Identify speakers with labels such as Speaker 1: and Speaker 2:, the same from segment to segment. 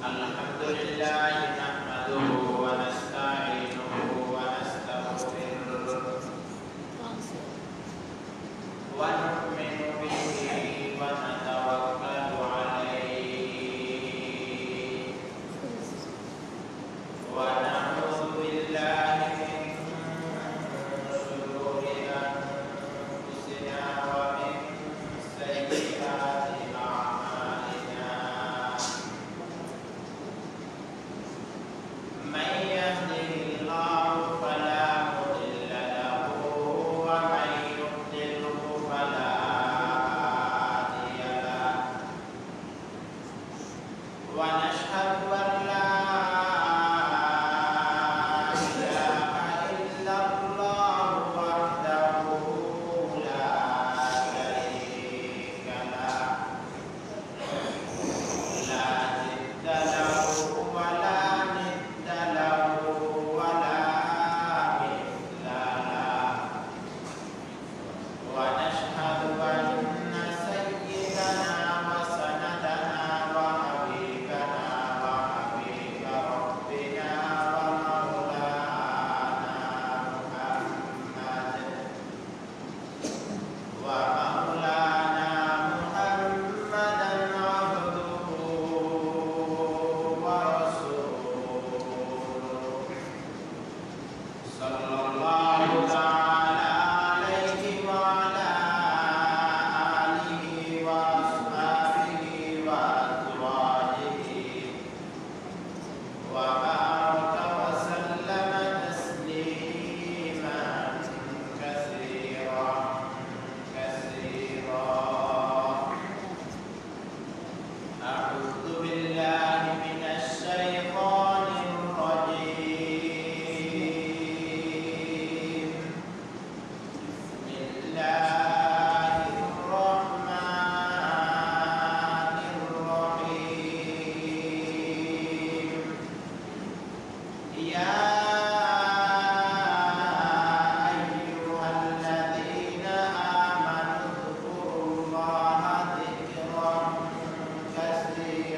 Speaker 1: Alhamdulillah nahmaduhu wa nasta'inuhu wa nastaghfiruh wa nu'minu bihi wa natawakkalu alayhi wa na'udzu billahi min shururi anfusina wa min sayyi'ati من يهده الله فلا مضل له ومن يضلله فلا هادي له ونشهد أن لا إله إلا الله وحده لا شريك له لا ضد له ولا ونشهد أن سيدنا وسندنا وحبيبنا وحبيب ربنا ومولانا محمدا عبده ورسوله صلى الله تعالى عليه وعلى آله وأصحابه وأزواجه وبارك وسلم تسليما كثيرا أعوذ بالله من الشيطان الرجيم بسم الله الرحمن الرحيم يا أيها الذين آمنوا اذكروا الله ذكرا كثيرا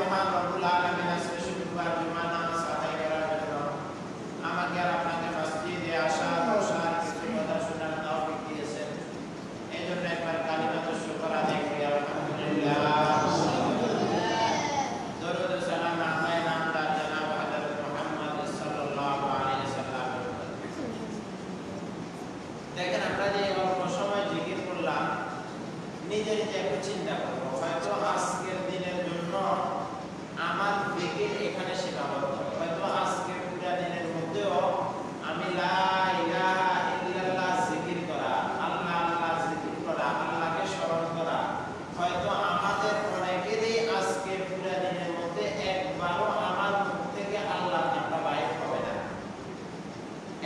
Speaker 1: মহান রব্বুল আলামিন আজকে শুক্রবার জুমার নামাজ আদায় করার জন্য আমাকে আর আপনাকে মসজিদে আসা বসার কিছু কথা শোনার তৌফিক দিয়েছেন। এই জন্য একবার কালিমাতুশ শুকর আদায় করি আলহামদুলিল্লাহ। দরুদ ও সালাম আলাইহি নামদার জনাব হযরত মুহাম্মদ সাল্লাল্লাহু আলাইহি সাল্লাম। দেখেন আমরা যে অল্প সময় জিকির করলাম, নিজে নিজে একটু চিন্তা করবো, হয়তো আজকের দিনের জন্য আমার জিকির এখানে সীমাবদ্ধ, হয়তো আজকের পুরা দিনের মধ্যেও আমি লা ইলাহা ইল্লাল্লাহ জিকির করা, আল্লাহ আল্লাহ জিকির করা, আল্লাহকে স্মরণ করা, হয়তো আমাদের অনেকেরই আজকে পুরা দিনের মধ্যে একবারও আমার মুখ থেকে আল্লাহর নামটা বাইর হবে না।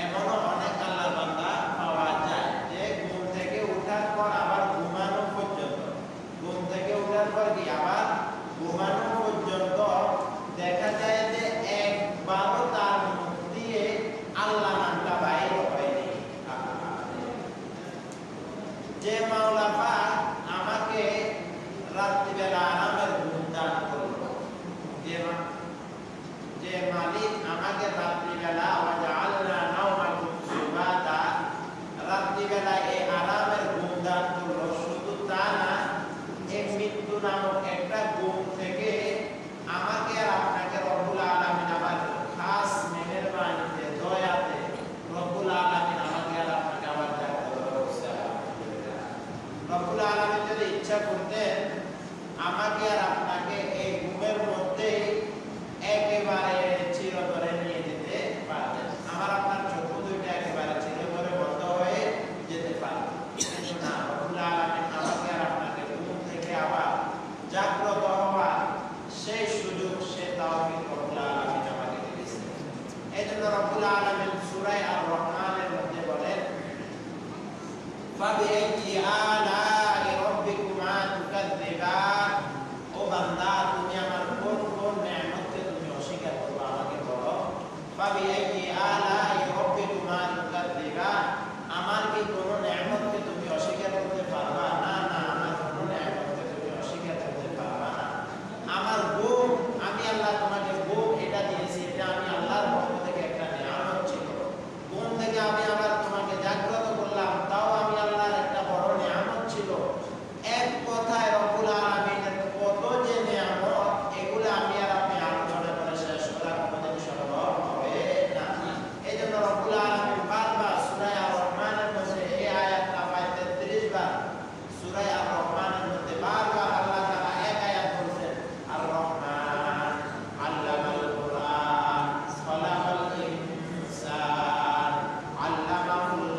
Speaker 1: এমনও অনেক আল্লাহর বান্দা পাওয়া যায় যে ঘুম থেকে ওঠার পর আবার ঘুমানো পর্যন্ত, ঘুম থেকে ওঠার পর কি আবার ঘুমানো পর্যন্ত দেখা যায় যে একবারও তার মুখ দিয়ে আল্লাহ নামটা বাইর হয়নি। যে মাওলা পাক আমাকে রাত্রিবেলা আরামের ঘুম দান করলো, যে মালিক আমাকে রাত্রিবেলা ওয়াজআলনা নাওমাকুম সুবাতা, রাত্রিবেলা এই আরামের ঘুম দান করলো, শুধু তা না, এই মৃত্যু নামক একটা ঘুম থেকে আমাকে আর আপনাকে রব্বুল আলামিন আমার খাস মেহেরবানিতে দয়াতে রব্বুল আলামিন আমাকে আর আপনাকে আবার জাগ্রত করেছে। রব্বুল আলামিন যদি ইচ্ছা করতেন আমাকে আর আপনাকে এই ঘুমের মধ্যে একেবারে চিরতরে নিয়ে যেতে পারতেন, আমার আপনার চক্ষু দুইটা একেবারে চিরতরে বন্ধ হয়ে যেতে পারত। কিন্তু না, রব্বুল আলামিন আমাকে আর আপনাকে ঘুম থেকে আবার জাগ্রত হওয়ার সেই সুযোগ, সে তাওফিক রব্বুল আলামিন আমাকে দিয়েছেন। এই জন্য রব্বুল আলামিন সূরা আর-রহমানের মধ্যে বলেন, ফাবিআইয়ি আলা'i রাব্বিকুমা তুকাযযিবান, ও বান্দা তুমি আমার কোন কোন নিয়ামতকে তুমি অস্বীকার করবে আমাকে বলো। ফাবিআইয়ি আলা'i রাব্বিকুমা তুকাযযিবান, আমার কি কোনো নিয়ামতকে তুমি অস্বীকার করতে পারবা না? না, আমার কোনো নিয়ামতকে তুমি অস্বীকার করতে পারবা না। আমার ঘুম, আমি আল্লাহ তোমাকে ঘুম এটা দিয়েছি, এটা আমি আল্লাহর পক্ষ থেকে একটা নিয়ামত ছিল। ঘুম থেকে আমি আবার তোমাকে জাগ্রত করলাম, তাও আমি আল্লাহর একটা বড় নিয়ামত ছিল। এক কথায় রব্বুল আলামিনের কত যে নিয়ামত, এগুলো আমি আর আপনি আলোচনা করে শেষ করা কোনোদিন সম্ভব হবে না। এই জন্য রব্বুল আলামিন বারবার সূরা আর-রহমানের মধ্যে এই আয়াতটা প্রায় 33 বার, সূরা আর-রহমানের মধ্যে বারবার আল্লাহ তাআলা এক আয়াত বলছেন, আর-রহমান আল্লামাল কুরআন খালাকাল ইনসান আল্লামাহুল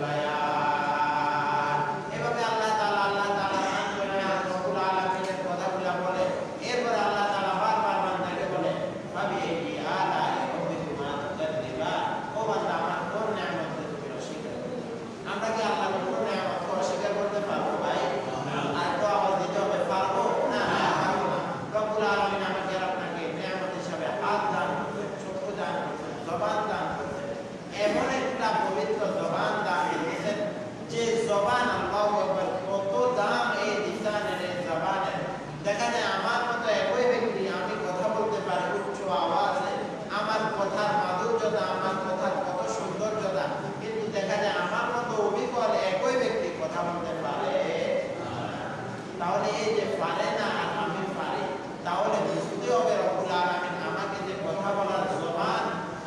Speaker 1: বায়ান। এভাবে আল্লাহ তাআলা নাম করে রব্বুল আলামিনের কথাগুলো বলে, এরপর আল্লাহ তাআলা বারবার বান্দাকে বলে, ফাবিআইয়ি আলা'i রাব্বিকুমা তুকাযযিবান, ও বান্দা আমার কোন নিয়ামতকে তুমি অস্বীকার করবে? আমরা কি আল্লাহর কোন নিয়ামতকে অস্বীকার করতে পারবো ভাই? আর তো আওয়াজ দিতে হবে, পারবো না? পারবো না। রব্বুল আলামিন আমাকে আর আপনাকে নিয়ামত হিসাবে হাত দান করতেন, চক্ষু দান করতেন, জবান দান করতেন, এমন একটা পবিত্র জবান দান দিয়েছেন যে জবান, আল্লাহু আকবার, কত দাম এই লিসানের, এই জবানের। দেখা যায় আমার মতো একই ব্যক্তি, আমি কথা বলতে পারি উচ্চ আওয়াজে, আমার কথার মাধুর্যতা, আমার কথার কত সৌন্দর্যতা, কিন্তু দেখা যায় আমার মতো অবিকল একই ব্যক্তি কথা বলতে পারে না। তাহলে এই যে পারে না আর আমি পারি, তাহলে বুঝতে হবে রব্বুল আলামিন আমাকে যে কথা বলার জবান,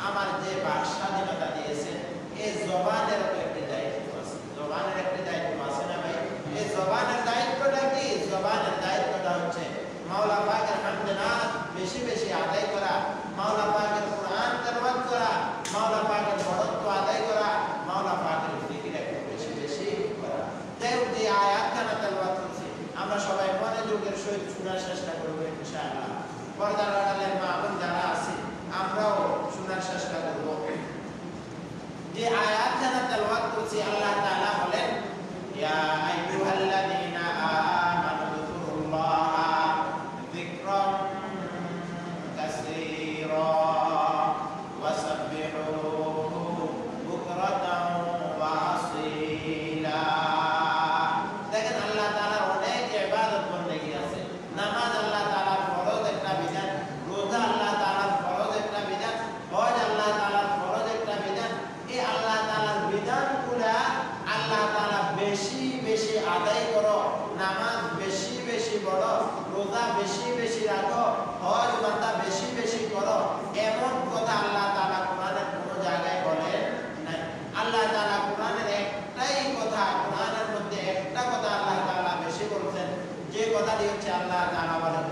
Speaker 1: আমার যে বাক স্বাধীনতা দিয়েছেন, এই জবানের একটি দায়িত্ব আছে। জবানের একটি দায়িত্ব আছে না ভাই? এই জবানের দায়িত্বটা কি? জবানের দায়িত্বটা হচ্ছে মাওলা পাকের হামদনাথ বেশি বেশি আদায় করা, মাওলা পাকের কুরআন তেলাওয়াত করা, মাওলা পাকের বড়ত্ব আদায় করা, মাওলা পাকের জিকির একটু বেশি বেশি করা। তাই যে আয়াতখানা তেলাওয়াত করছি আমরা সবাই মনোযোগের সহিত শোনার চেষ্টা করব ইনশাআল্লাহ। পর্দার আড়ালের মা বোন যারা আছে আমরাও শোনার চেষ্টা করব। যে আয়াতখানা তেলাওয়াত করছি আল্লাহ তাআলা বলেন, ইয়া আইয়ুহাল্লাযীনা আমানু যকুরুল্লাহা যিকরান কাসীরা ওয়াসাব্বিহুহু বুকরাতান ওয়া আসীলা। দেখেন আল্লাহ তাআলার অনেক ইবাদত বন্দেগী আছে। নামাজ আল্লাহ তাআলার ফরজ একটা বিধান বেশি রাখো, হজ বান্দা বেশি বেশি করো, এমন কথা আল্লাহ তাআলা কোরআনের কোন জায়গায় বলেন নাই। আল্লাহ তাআলা কোরআনের একটাই কথা, কোরআনের মধ্যে একটা কথা আল্লাহ তাআলা বেশি বলছেন, যে কথাটি হচ্ছে আল্লাহ তাআলা বলেন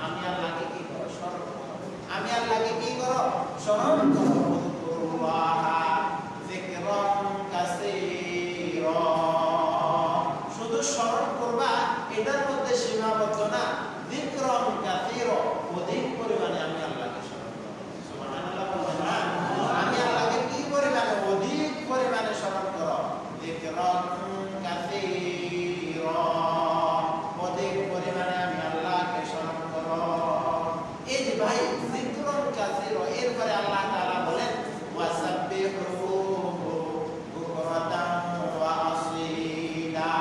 Speaker 1: আমি আল্লাহকে কি করো? স্মরণ করো। আমি আল্লাহকে কি করো? স্মরণ করো। শুধু স্মরণ করবা এটার মধ্যে সীমাবদ্ধ না, যিকরন কাসীরা, অধিক পরিমাণে আমি আল্লাহকে স্মরণ করব। সুবহানাল্লাহ বলবেন না? আমি আল্লাহকে কি পরিমাণে? অধিক পরিমাণে স্মরণ করো। যিকরন কাসীরা, অধিক পরিমাণে আমি আল্লাহকে স্মরণ করো। এই যে ভাই যিকরন কাসীরা, এরপরে আল্লাহ তাআলা বলেন ওয়াসাব্বিহু বুকরাতান ওয়া আসীলা।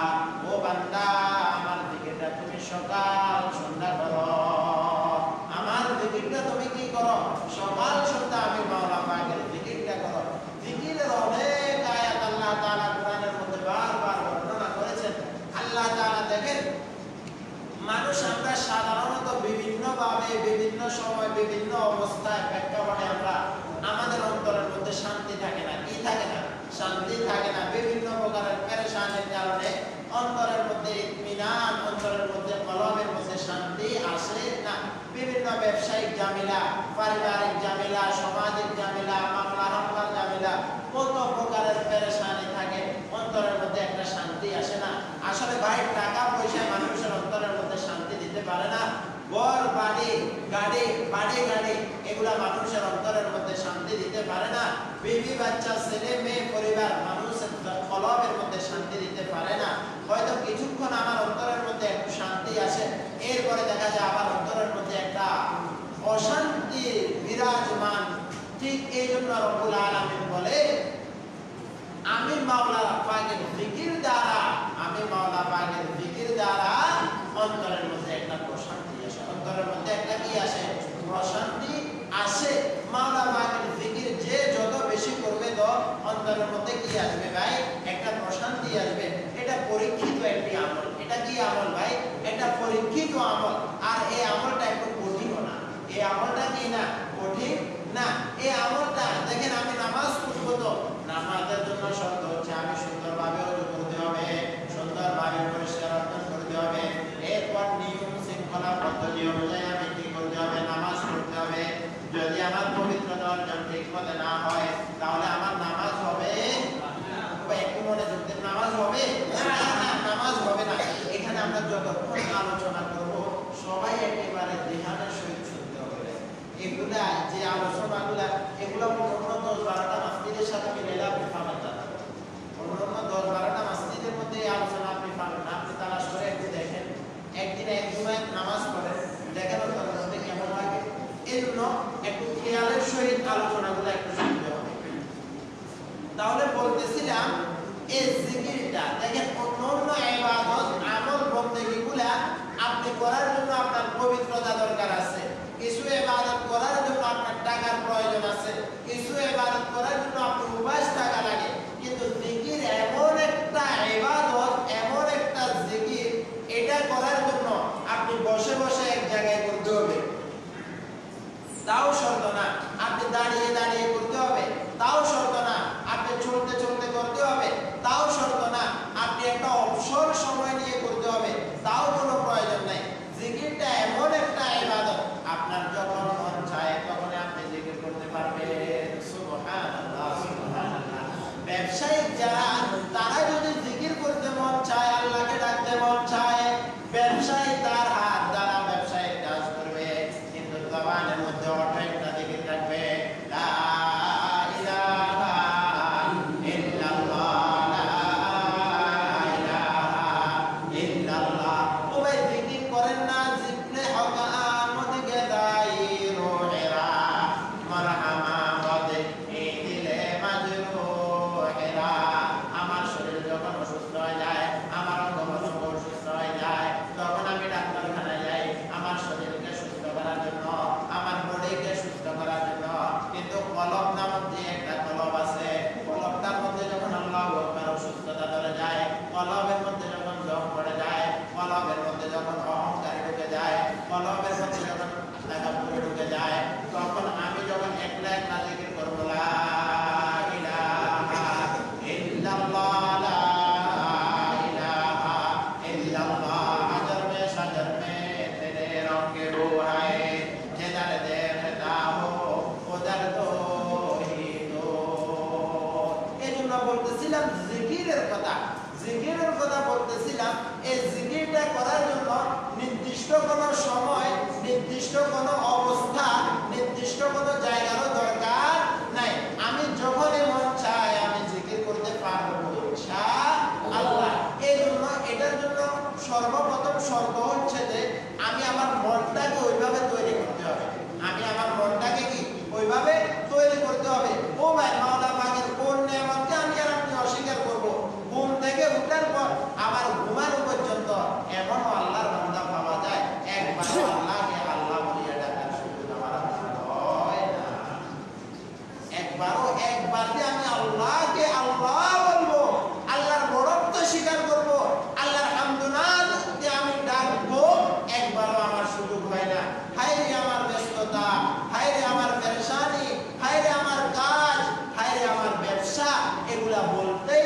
Speaker 1: ও বান্দা, আমার জিকিরটা তুমি সকাল সন্ধ্যা করো। আমার জিকিরটা তুমি কি করো? সকাল সন্ধ্যা আমি মাওলা পাকের জিকিরটা করো। জিকিরের অনেক আয়াত আল্লাহ তাআলা কোরআনের মধ্যে বারবার বর্ণনা করেছেন। আল্লাহ তাআলা দেখেন, মানুষ আমরা সাধারণত বিভিন্নভাবে বিভিন্ন সময় বিভিন্ন অবস্থায় প্রেক্ষাপটে আমরা আমাদের অন্তরের মধ্যে শান্তি থাকে না। কি থাকে না? শান্তি থাকে না। বিভিন্ন প্রকারের পেরেশানির কারণে অন্তরের মধ্যে ইতমিনান, অন্তরের মধ্যে কলবের মধ্যে শান্তি আসে না। বিভিন্ন ব্যবসায়িক ঝামেলা, পারিবারিক ঝামেলা, সামাজিক ঝামেলা, মামলা হামলার ঝামেলা, কত প্রকারের পেরেশানি থাকে, অন্তরের মধ্যে একটা শান্তি আসে না। আসলে ভাই টাকা পয়সা মানুষের অন্তরের মধ্যে শান্তি দিতে পারে না। ঘর বাড়ি গাড়ি এগুলা মানুষের অন্তরের মধ্যে শান্তি দিতে পারে না। বিবি বাচ্চা ছেলে মেয়ে পরিবার মানুষের কলবের মধ্যে শান্তি দিতে পারে না। হয়তো কিছুক্ষণ আমার অন্তরের মধ্যে একটু শান্তি আসে, এরপরে দেখা যায় আমার অন্তরের মধ্যে একটা অশান্তি বিরাজমান। ঠিক এই জন্য রব্বুল আলামিন বলে আমি মাওলা পাকের জিকির দ্বারা, আমি মাওলা পাকের জিকির দ্বারা অন্তরের মধ্যে একটা প্রশান্তি আসে। অন্তরের মধ্যে একটা কি আসে? প্রশান্তি আসে। মাওলা পাকের জিকির যে যত বেশি করবে তো অন্তরের মধ্যে কি আসবে ভাই? একটা প্রশান্তি আসবে। এটা পরীক্ষিত একটি আমল। এটা কি আমল ভাই? এটা পরীক্ষিত আমল। আর এই আমলটা একটু কঠিন না। এই আমলটা কি না? কঠিন না। এই আমলটা দেখেন, আমি নামাজ পড়বো তো নামাজের জন্য শর্ত হচ্ছে আমি সুন্দরভাবে ওযু করতে হবে, সুন্দরভাবে পরিষ্কার করতে হবে। এরপর নিয়ম শৃঙ্খলা পদ্ধতি অনুযায়ী আমি কি করতে হবে? নামাজ পড়তে হবে। যদি আমার পবিত্রতা অর্জন ঠিক মতো না হয় তাহলে আমার নামাজ হবে না। একটু মনে করতে নামাজ হবে না, নামাজ হবে না। এখানে আমরা যতক্ষণ আলোচনা করব সবাই একেবারে ধ্যানের সহিত শুনতে হবে। এগুলা যে আলোচনাগুলা এগুলো অন্য 10-12টা মসজিদের সাথে মিলাইলে আপনি পাবেন না। অন্য 10-12টা মসজিদের মধ্যে এই আলোচনা আপনি পাবেন না। আপনি তালাশ করে একটু দেখেন, একদিনে এক জুমায় নামাজ পড়েন, দেখেন ওটার মধ্যে কেমন লাগে। এই জন্য একটু খেয়ালের সহিত আলোচনাগুলো একটু শুনতে হবে। তাহলে বলতেছিলাম এই জিকিরটা দেখেন, অন্য ইবাদত আমল বন্দেগীগুলা আপনি করার জন্য আপনার পবিত্রতা দরকার আছে। কিছু ইবাদত করার জন্য আপনার টাকার প্রয়োজন আছে, কিছু ইবাদত করার জন্য আপনার উপাস টাকা লাগে। কিন্তু জিকির এমন একটা ইবাদত, এমন একটা জিকির, এটা করার জন্য আপনি বসে বসে এক জায়গায় করতে হবে, তাও শর্ত না। আপনি দাঁড়িয়ে দাঁড়িয়ে করতে হবে, তাও শর্ত না। আপনি চলতে চলতে করতে হবে, তাও শর্ত না। আপনি একটা অবসর সময় নিয়ে করতে হবে, তাও কোনো প্রয়োজন নাই। জিকিরটা এমন একটা ইবাদত, আপনার যখন মন চায় তখন আপনি জিকির করতে পারবেন। সুবহানাল্লাহ, সুবহানাল্লাহ। আমি আমার মনটাকে ওইভাবে তৈরি করতে হবে। আমি আমার মনটাকে কি ওইভাবে তৈরি করতে হবে। ও ভাই, মাওলা পাকের কোন নিয়ামতকে আমি আর আপনি অস্বীকার করব? ঘুম থেকে উঠার পর আবার ঘুমানো পর্যন্ত এমনও আল্লাহর বান্দা পাওয়া যায় একবার আল্লাহকে আল্লাহ বলিয়া ডাকার সুযোগ আমার হয় না। একবার যে আমি আল্লাহকে আল্লাহ বলবো, আল্লাহর বড়ত্ব স্বীকার করব, আল্লাহর হামদুনাদ যে আমি ডাকবো, একবারও আমার সুযোগ হয় না। হায় রে আমার ব্যস্ততা, হায় রে আমার পেরেশানি, হায় রে আমার কাজ, হায় রে আমার ব্যবসা, এগুলা বলতেই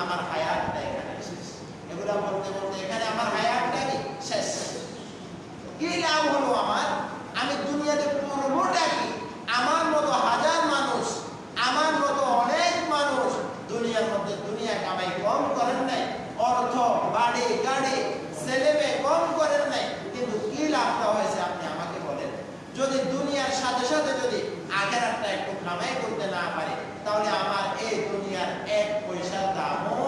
Speaker 1: আমার হায়াতটা এখানে শেষ। এগুলা বলতে এখানে আমার হায়াতটা কি শেষ। কি লাভ হলো আমার? আমি দুনিয়াতে পড়বোটা কি? আমার মতো হাজার মানুষ, আমার মতো অনেক মানুষ দুনিয়ার মধ্যে দুনিয়া কামাই কম করেন নাই, অর্থ বাড়ি গাড়ি ছেলে মেয়ে কম করেন নাই, কিন্তু কি লাভটা হয়েছে আপনি আমাকে বলেন? যদি দুনিয়ার সাথে সাথে যদি আখেরাতটা একটু কামাই করতে না পারে, তাহলে আমার এই দুনিয়ার এক পয়সার দামও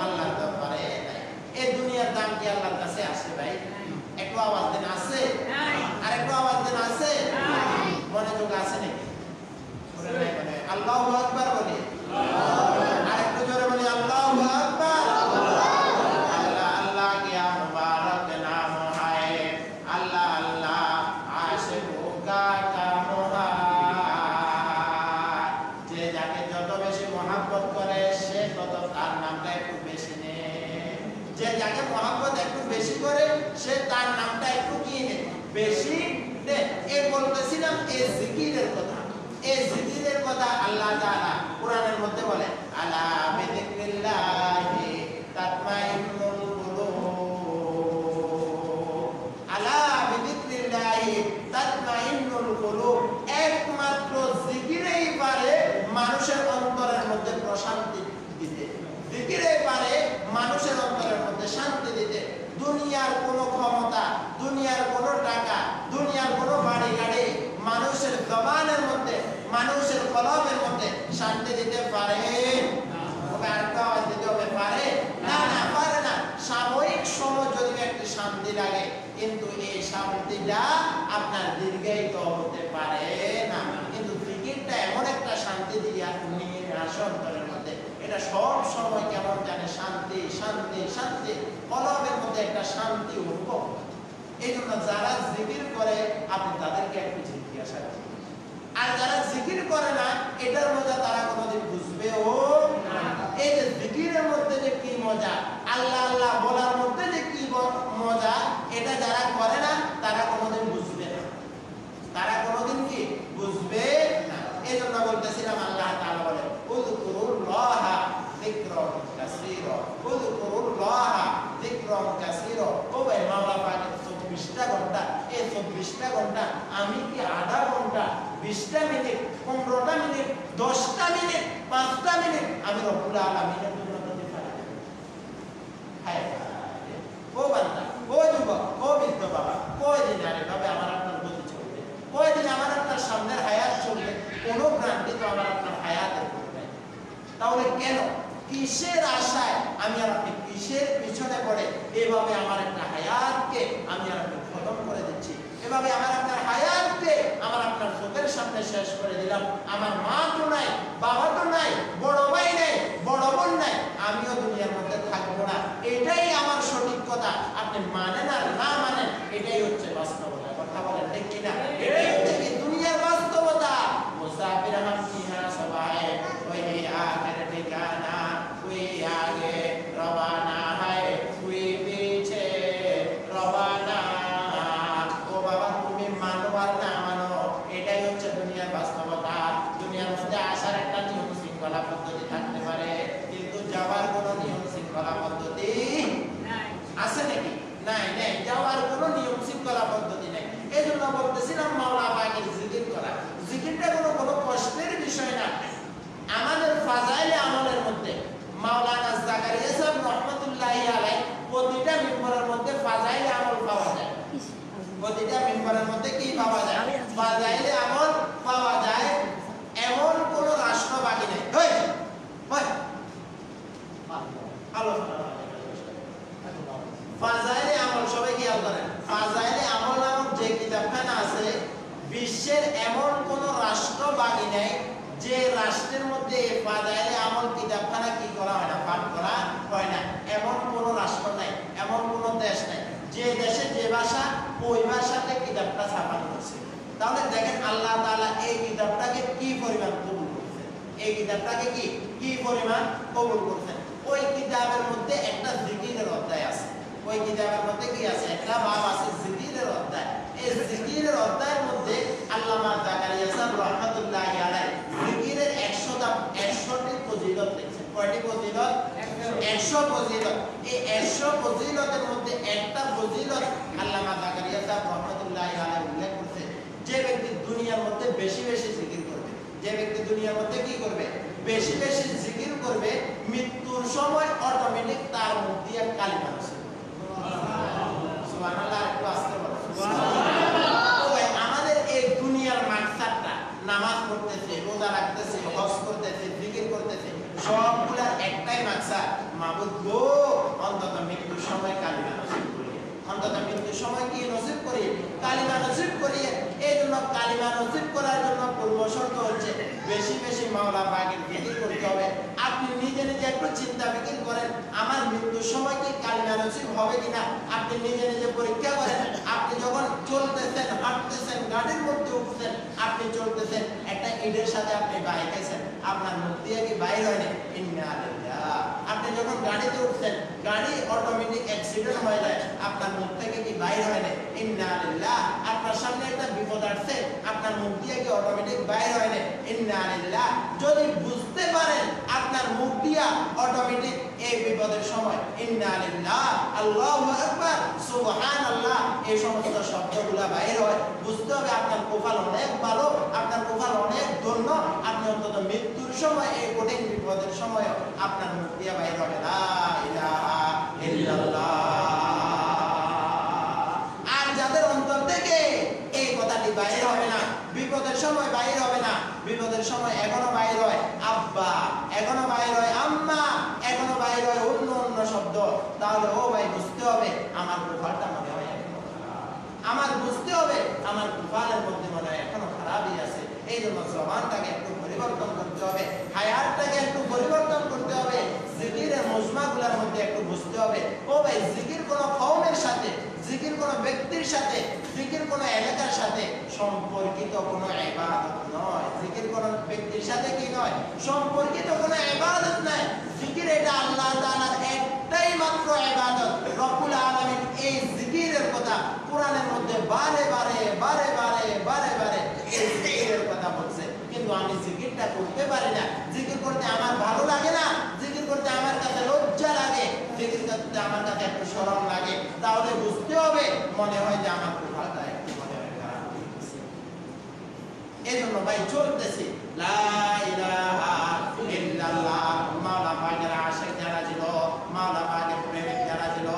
Speaker 1: আল্লাহর দরবারে নাই। এই দুনিয়ার দাম কি আল্লাহর কাছে আছে ভাই? একটু আওয়াজ দেন আছে? আর একটু আওয়াজ দেন আছে? মনোযোগ আছে নাকি? আল্লাহু আকবার বলি, আর একটু জোরে বলি আল্লাহু আকবার। আল্লাহ আল্লাহ কিয়া মুবারক নাম হায়, আল্লাহ আল্লাহ আশিকো কা কাম হায়। যে যাকে যত বেশি মহব্বত করে সে তত তার নামটা একটু বেশি নেয়। যে যাকে মহব্বত একটু বেশি করে সে তার নামটা একটু কি নেয়? বেশি নেয়। এই বলতেছিলাম এই জিকিরের কথা। এই জিকিরের কথা আল্লাহ তাআলা কোরআনের মধ্যে বলেন, আলা বিযিকরিল্লাহি তাতমাইন্নুল কুলুব, আলা বিযিকরিল্লাহি তাতমাইন্নুল কুলুব। একমাত্র জিকিরেই পারে মানুষের অন্তরের মধ্যে প্রশান্তি দিতে, জিকিরেই পারে মানুষের অন্তরের মধ্যে শান্তি দিতে। দুনিয়ার কোনো ক্ষমতা, দুনিয়ার কোনো টাকা, দুনিয়ার কোনো বাড়ি গাড়ি মানুষের জবানের মধ্যে, মানুষের কলবের মধ্যে শান্তি দিতে পারে না? না, পারে না। সাময়িক সময় যদি একটি শান্তি লাগে, কিন্তু এই শান্তিটা আপনার দীর্ঘায়িত হতে পারে না। কিন্তু জিকিরটা এমন একটা শান্তি দিয়ে নিয়ে আসে অন্তরের মধ্যে, এটা সব সময় কেমন জানে শান্তি শান্তি শান্তি, কলবের মধ্যে একটা শান্তি অনুভব। এই জন্য যারা জিকির করে আপনি তাদেরকে একটু জিজ্ঞাসা করেন। আর যারা জিকির করে না, এটার মজা তারা কোনোদিন বুঝবেও না। এই যে জিকিরের মধ্যে যে কি মজা, আল্লাহ আল্লাহ বলার মধ্যে যে কি মজা, এটা যারা করে না তারা কোনোদিন বুঝবে না, তারা কোনোদিন কি বুঝবে না। এই জন্য বলতেছিলাম আল্লাহ তাআলা বলেন, উযকুরুল্লাহা যিকরান কাসীরা, উযকুরুল্লাহা যিকরান কাসীরা। ও ভাই, মাওলা পাকের 24টা ঘন্টা, এই 24টা ঘন্টা আমি কি আধা ঘন্টা, 20টা মিনিট, 15টা মিনিট, 10টা মিনিট, 5টা মিনিট আমি রব্বুল আলামিনের জন্য দিতে পারি? হায় ও বান্দা, ও যুবক, ও বৃদ্ধ বাবা, কয়দিন আর এভাবে আমার আপনার গতি চলবে? কয়দিন আমার আপনার সামনের হায়াত চলবে? কোনো গ্রান্টি তো আমার আপনার হায়াতের করবে। তাহলে কেন, কিসের আশায় আমি আর আপনি, কিসের পিছনে পড়ে এভাবে আমার একটা হায়াতকে আমি আর আপনি খতম করে দিচ্ছি? এভাবে আমার আপনার হায়াতকে আমার আপনার চোখের সামনে শেষ করে দিলাম। আমার মা তো নাই, বাবা তো নাই, বড় ভাই নাই, বড় বোন নাই, আমিও দুনিয়ার মধ্যে থাকবো না। এটাই আমার সঠিক কথা। আপনি মানেন আর না মানেন, এটাই হচ্ছে বাস্তবতা। কথা বলেন ঠিক কিনা? এটাই হচ্ছে কি দুনিয়ার বাস্তবতা। মুসাফির হাম ফিহা সবাই, ওই আখির ঠিকানা, ওই আগে রওয়ানা হয়, ওই পিছে রওয়ানা। ও বাবা, তুমি মানো আর না মানো, এটাই হচ্ছে দুনিয়ার বাস্তবতা। দুনিয়ার মধ্যে আসার একটা নিয়ম শৃঙ্খলা পদ্ধতি থাকতে পারে, কিন্তু যাওয়ার কোনো নিয়ম শৃঙ্খলা পদ্ধতি আছে নাকি? নাই, নাই, যাওয়ার কোনো নিয়ম শৃঙ্খলা পদ্ধতি নেই। এই জন্য বলতেছিলাম মাওলা পাকের জিকির করা, জিকিরটা কোনো কষ্টের বিষয় না। আমাদের ফাজাইলে আমলের মধ্যে মাওলানা জাকারিয়া সাহেব রহমাতুল্লাহি আলাইহি প্রতিটা মিম্বরের মধ্যে ফাজাইলে আমল পাওয়া যায়। প্রতিটা মিম্বরের মধ্যে কি পাওয়া যায়? ফাজাইলে আমল পাওয়া যায়। এমন কোন রাষ্ট্র বাকি নেই। আলোচনা ফাজাইলে আমল সবাই কি বিশ্বের এমন কোন রাষ্ট্র বাকি নেই যে রাষ্ট্রের মধ্যে ফাদাইলে আমল কিতাবখানা কি করা হয় না, পাঠ করা হয় না। এমন কোন রাষ্ট্র নাই, এমন কোন দেশ নাই যে দেশে যে ভাষা ওই ভাষাতে কিতাবটা ছাপানো হচ্ছে। তাহলে দেখেন আল্লাহ তাআলা এই কিতাবটাকে কি পরিমাণ কবুল করছেন, এই কিতাবটাকে কি পরিমাণ কবুল করছেন। ওই কিতাবের মধ্যে একটা জিকিরের অধ্যায় আছে, ওই কিতাবের মধ্যে কি আছে, একটা বাব আছে জিকিরের অধ্যায়। এই জিকিরের অধ্যায়ের মধ্যে আল্লামা জাকারিয়া সাহেব রাহমাতুল্লাহি আলাইহি জিকিরের 100টি ফজিলত লিখেছেন। কয়টি ফজিলত? 100 ফজিলত। এই 100 ফজিলতের মধ্যে একটা ফজিলত আল্লামা জাকারিয়া সাহেব রাহমাতুল্লাহি আলাইহি উল্লেখ করতে, যে ব্যক্তি দুনিয়ার মধ্যে বেশি বেশি জিকির করবে, যে ব্যক্তি দুনিয়ার মধ্যে কি করবে, বেশি বেশি জিকির করবে, মৃত্যুর সময় অটোমেটিক তার মুখ দিয়ে কালিমা আসে। সুবহানাল্লাহ, একটু আস্তে বলো সুবহানাল্লাহ। ওই আমাদের এই দুনিয়ার মাকসাদটা, নামাজ পড়তেছে, রোজা রাখতেছে, হজ করতেছে, জিকির করতেছে, সবগুলার একটাই মাকসাদ, মাবুদ গো অন্তত মৃত্যুর সময় কালিমা নসিব করিয়ে, অন্তত মৃত্যুর সময় কি নসিব করিয়ে, কালিমা নসিব করিয়ে। এই জন্য কালিমা নসিব করার জন্য পূর্ব শর্ত হচ্ছে বেশি বেশি মাওলা পাকের জিকির করতে হবে। আপনি নিজে নিজে একটু চিন্তা ফিকির করেন, আমার মৃত্যুর সময় কি কালিমা নসিব হবে কিনা আপনি নিজে নিজে পরীক্ষা করেন। আপনি যখন চলতেছেন, হাঁটতেছেন, গাড়ির মধ্যে উঠছেন, আপনি চলতেছেন, একটা ইটের সাথে আপনি বাইকেছেন, আপনার মুখ দিয়ে কি বাইর হয়নি? ইন্না লিল্লাহ। আপনি যখন গাড়িতে উঠছেন, গাড়ি অটোমেটিক অ্যাক্সিডেন্ট হয়ে যায়, আপনার মুখ থেকে কি বাইর হয়নি? ইন্না লিল্লাহ। আপনার সামনে একটা বিপদ আসছে, আপনার মুখ দিয়ে কি অটোমেটিক বাইর হয়নি? ইন্না লিল্লাহ। যদি বুঝতে পারেন আপনার মুখ দিয়া অটোমেটিক এই বিপদের সময় ইন্না লিল্লাহ, আল্লাহু আকবার, সুবহানাল্লাহ, এই সমস্ত শব্দগুলা বাইর হয়, বুঝতে হবে আপনার কপাল অনেক ভালো, আপনার কপাল অনেক ধন্য। আপনি অন্তত মৃত্যুর সময় এই কঠিন বিপদের সময় আপনার মুখ দিয়ে বাইর হবে লা ইলাহা ইল্লাল্লাহ। আর যাদের অন্তর থেকে এই কথাটি বাইর হবে না, বিপদের সময় বাইর হবে না, বিপদের সময় এখনো বাইর হয় আব্বা, এখনো বাইর হয় আম্মা, এখনো বাইর হয় অন্য অন্য শব্দ, তাহলে ও ভাই বুঝতে হবে আমার কপালটা মনে হয় এখনো খারাপ, আমার বুঝতে হবে আমার কপালের মধ্যে মনে হয় এখনো খারাপই আছে। এই জন্য জবানটাকে একটু পরিবর্তন করতে হবে, হায়াতটাকে একটু পরিবর্তন করতে হবে, জিকিরের মজমাগুলোর মধ্যে একটু বুঝতে হবে ও ভাই জিকির কোনো কওমের সাথে, জিকির কোনো ব্যক্তির সাথে, জিকির কোনো এলাকার সাথে সম্পর্কিত কোনো ইবাদত নয়। জিকির কোনো ব্যক্তির সাথে কি নয়, সম্পর্কিত কোনো ইবাদত নয়। জিকির এটা আল্লাহ তাআলার একটাই মাত্র ইবাদত। রব্বুল আলামিন এই জিকিরের কথা কোরআনের মধ্যে বারে বারে বারে বারে বারে বারে এই জিকিরের কথা বলছে, কিন্তু আমি জিকিরটা করতে পারি না, জিকির করতে আমার ভালো লাগে না, জিকির করতে আমার কাছে লজ্জা লাগে, জিকির করতে আমার কাছে একটু শরম লাগে। তাহলে বুঝতে হবে মনে হয় যে আমার কপালটা একটু মনে হয় খারাপ হয়ে গেছে। এই জন্য ভাই চলতেছি লা ইলাহা ইল্লাল্লাহ। মাওলা পাকের আশিক যারা ছিল, মাওলা পাকের প্রেমিক যারা ছিল,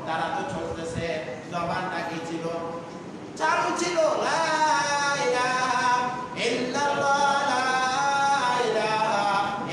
Speaker 1: তারা তো চলতেছে, জবানটা কি ছিল, চালু ছিল লা ইলাহা ইল্লাল্লাহ, লা ইলাহা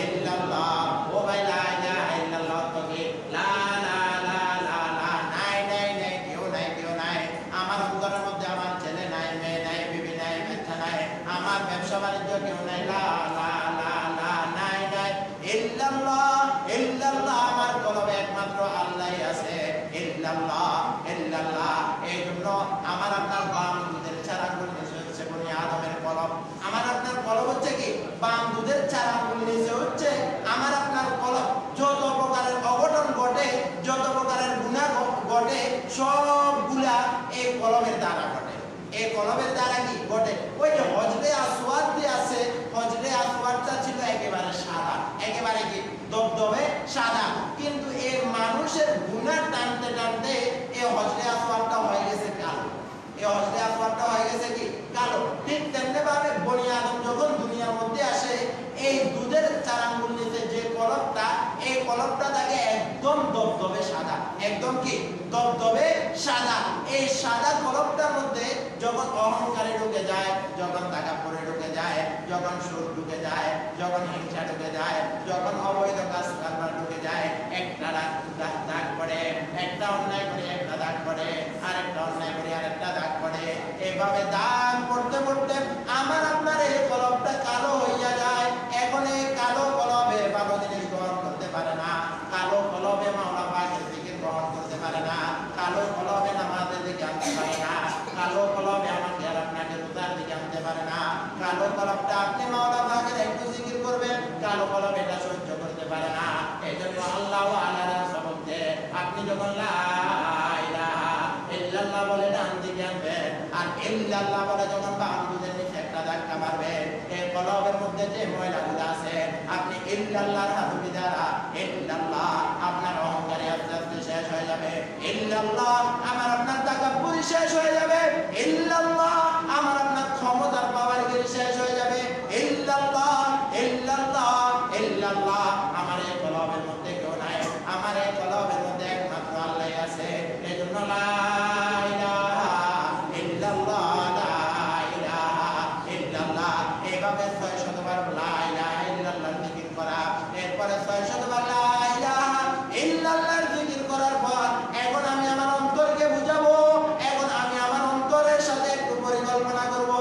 Speaker 1: ইল্লাল্লাহ। ও ভাই লা ইলাহা ইল্লাল্লাহ তো কি লা লা লা লা লা, নাই নাই নাই, কেউ নাই, কেউ নাই। আমার অন্তরের মধ্যে আমার ছেলে নাই, মেয়ে নাই, বিবি নাই, বাচ্চা নাই, আমার ব্যবসা বাণিজ্য কেউ নাই, লা লা লা লা, নাই নাই, ইল্লাল্লাহ ইল্লাল্লাহ, আমার কলবে একমাত্র আল্লাহই আছে, ইল্লাল্লাহ ইল্লাল্লাহ। এই জন্য আমার আপনার বাম দুধের চার আঙ্গুল নিচে হচ্ছে বনি আদমের কলব, আমার আপনার কলব হচ্ছে কি বাম দুধের চার আঙ্গুল নিচে হচ্ছে আমার আপনার কলব। যত প্রকারের অঘটন ঘটে, যত প্রকারের গুনাহ ঘটে, সবগুলা এই কলবের দ্বারা ঘটে। এই কলবের দ্বারা কি ঘটে? ওই যে হজরে আসওয়াদ দিয়ে আছে, হজরে আসওয়াদটা ছিল একেবারে সাদা, একেবারে কি দবদবে সাদা, কিন্তু এই মানুষের গুনাহ টানতে টানতে এই হজরে আসওয়াদটা হয়ে গেছে কালো, এই হজরে আসওয়াদটা হয়ে গেছে কি কালো। ঠিক তেমনি ভাবে বনি আদম যখন দুনিয়ার মধ্যে আসে, এই দুধের চার আঙ্গুল নিচে যে কলবটা, এই কলবটা থাকে একদম দবদবে সাদা, একদম কি দবদবে সাদা। এই সাদা কলবটার মধ্যে যখন অহংকারে ঢুকে যায়, যখন তাকাব্বুরে ঢুকে যায়, যখন সুদ ঢুকে যায়, যখন হিংসা ঢুকে যায়, যখন অবৈধ কাজ কারবার ঢুকে যায়, একটা দাগ পড়ে, একটা অন্যায় করে একটা দাগ পড়ে, আরেকটা অন্যায় করে আরেকটা দাগ পড়ে, এভাবে দাগ পড়তে করতে আমার আপনার এই কলবটা কালো হইয়া যায়। এখন এই কালো কলবে ভালো জিনিস গ্রহণ করতে পারে না, কালো কলবে মাওলা পাকের জিকির গ্রহণ করতে পারে না, কালো কলবে নামাজের দিকে আনতে পারে না, কালো কলবে আমাকে আর আপনাকে রোজার দিকে আনতে পারে না। কালো কলবটা আপনি মাওলা পাকের একটু জিকির করবেন, কালো কলবে এটা সহ্য করতে পারে না। এই জন্য আল্লাহ আল্লাহর শব্দে আপনি যখন লা ইলাহা ইল্লাল্লাহ বলে ডান দিকে আনবেন আর ইল্লাল্লাহ বলে যখন বাম দিকে নিচে একটা ধাক্কা মারবেন, এই কলবের মধ্যে যে ময়লাগুলো আছে আপনি ইল্লাল্লাহর হারফি দ্বারা ইল্লাল্লাহ আপনার অহংকারে আস্তে আস্তে শেষ হয়ে যাবে, ইল্লাল্লাহ আমার আপনার তাকাব্বুরি শেষ হয়ে যাবে, ইল্লাল্লাহ আমার আপনার ক্ষমতার পাওয়ারগিরি শেষ হয়ে যাবে, ইল্লাল্লাহ ইল্লাল্লাহ ইল্লাল্লাহ আমার এই কলবের মধ্যে কেউ নাই, আমার এই কলবের মধ্যে একমাত্র আল্লাহই আছে। এজন্য লা ইলাহা ইল্লাল্লাহ লা ইলাহা ইল্লাল্লাহ এইভাবে 600 বার লা ইলাহা ইল্লাল্লাহ জিকির করা, এরপরে 600 বার লা ইলাহা ইল্লাল্লাহ জিকির করার পর এখন আমি আমার অন্তরকে বুঝাবো, এখন আমি আমার অন্তরের সাথে একটু পরিকল্পনা করব।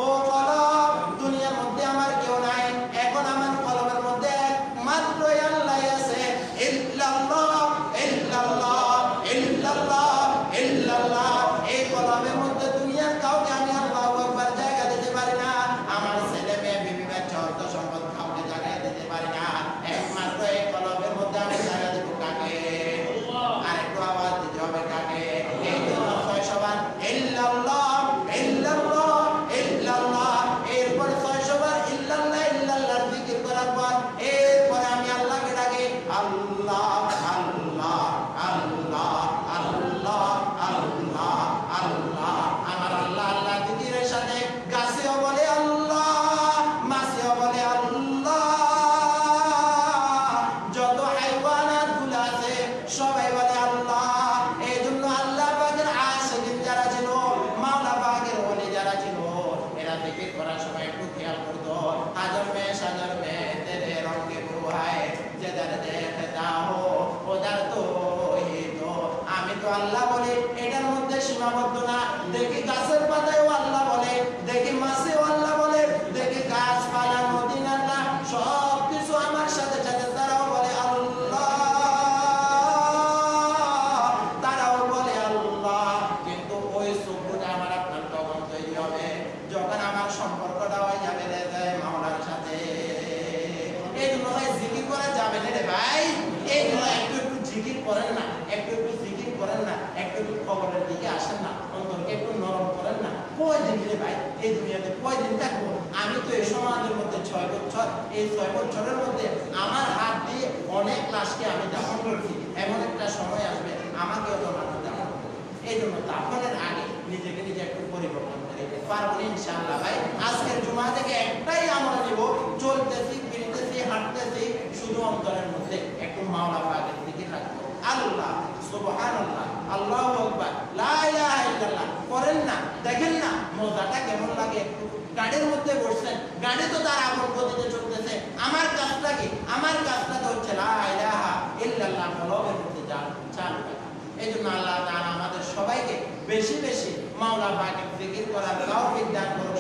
Speaker 1: ও কলব, দুনিয়ার মধ্যে আমার কেউ নাই, এখন আমার কলবের মধ্যে একমাত্র আল্লাহই আছে। ইল্লাল্লাহ ইল্লাল্লাহ ইল্লাল্লাহ ইল্লাল্লাহ এই কলবের মধ্যে দুনিয়ার কাউকে আমি আল্লাহু আকবার জায়গা দিতে পারি না, আমার ছেলে মেয়ে বিবি বাচ্চা অর্থ সম্পদ কাউকে জায়গা দিতে পারি না, একমাত্র এই কলবের মধ্যে আমি জায়গা দেব কাকে? আর একটু আওয়াজ দিতে হবে কাকে? এই জন্য 600 বার ইল্লাল্লাহ ইল্লাল্লাহ ইল্লাল্লাহ, এরপর 600 বার ইল্লাল্লাহ ইল্লাল্লাহ জিকির করার পর এরপরে আমি আল্লাহকে ডাকি আল্লাহ আল্লাহ আল্লাহ আল্লাহ আল্লাহ আল্লাহ। আমার আল্লাহ আল্লাহ জিকিরের সাথে গাছেও বলে আল্লাহ, মাছেও বলে আল্লাহ, যত হাইওয়ানাতগুলো আছে সবাই বলে আল্লাহ। এই জন্য আল্লাহ পাকের আশিকিন যারা ছিল, মাওলা পাকের ওলি যারা ছিল, এরা জিকির করার সময় একটু খেয়াল করতো, হাজার মে তেরে রঙে বুহায় যেদার দেখতা হো ওদার তো হি তো। আমি তো আল্লাহ বলি, এটার মধ্যে সীমাবদ্ধ না, দেখি গাছের পাতায়ও আল্লাহ বলে, দেখি মাছেও আল্লাহ বলে, দেখি গাছপালা নদী নালা সব কিছু আমার সাথে সাথে তারাও বলে আল্লাহ, তারাও বলে আল্লাহ। কিন্তু ওই সুবুটা আমার আপনার তখন তৈরি হবে যখন আমার সম্পর্কটা হয়ে যাবে মাওলার সাথে। এই জন্য জিকির করা যাবে না রে ভাই, এই জন্য একটু একটু জিকির করেন না, একটু একটু জিকির করেন না, একটু একটু খবরের দিকে আসেন না, অন্তরকে একটু নরম করেন না। কয়দিন রে ভাই এই দুনিয়াতে কয়দিন থাকবো? আমি তো এই সমাজের মধ্যে 6 বছর, এই 6 বছরের মধ্যে আমার হাত দিয়ে অনেক লাশকে আমি দাফন করছি, এমন একটা সময় আসবে আমাকেও তো মানুষ দাফন করবে। এই জন্য দাফনের আগে নিজেকে নিজে একটু পরিবর্তন করে পারবো ইনশাআল্লাহ। ভাই আজকের জুমা থেকে একটাই আমরা নিব, চলতেছি ফিরতেছি হাঁটতেছি, শুধু অন্তরের মধ্যে একটু মাওলা পাকের দিকে রাখবো। আল্লাহ সুবহানাল্লাহ আল্লাহু আকবার লা ইলাহা ইল্লাল্লাহ করেন না, দেখেন না মজাটা কেমন লাগে। একটু গাড়ির মধ্যে বসছেন, গাড়ি তো তার আপন গতিতে চলতেছে, আমার কাজটা কি? আমার কাজটা তো হচ্ছে লা ইলাহা ইল্লাল্লাহ কলবের মধ্যে চালু রাখা। এই জন্য আল্লাহ তাআলা আমাদের সবাইকে বেশি বেশি মাওলা পাকের জিকির করার তৌফিক দান করুন।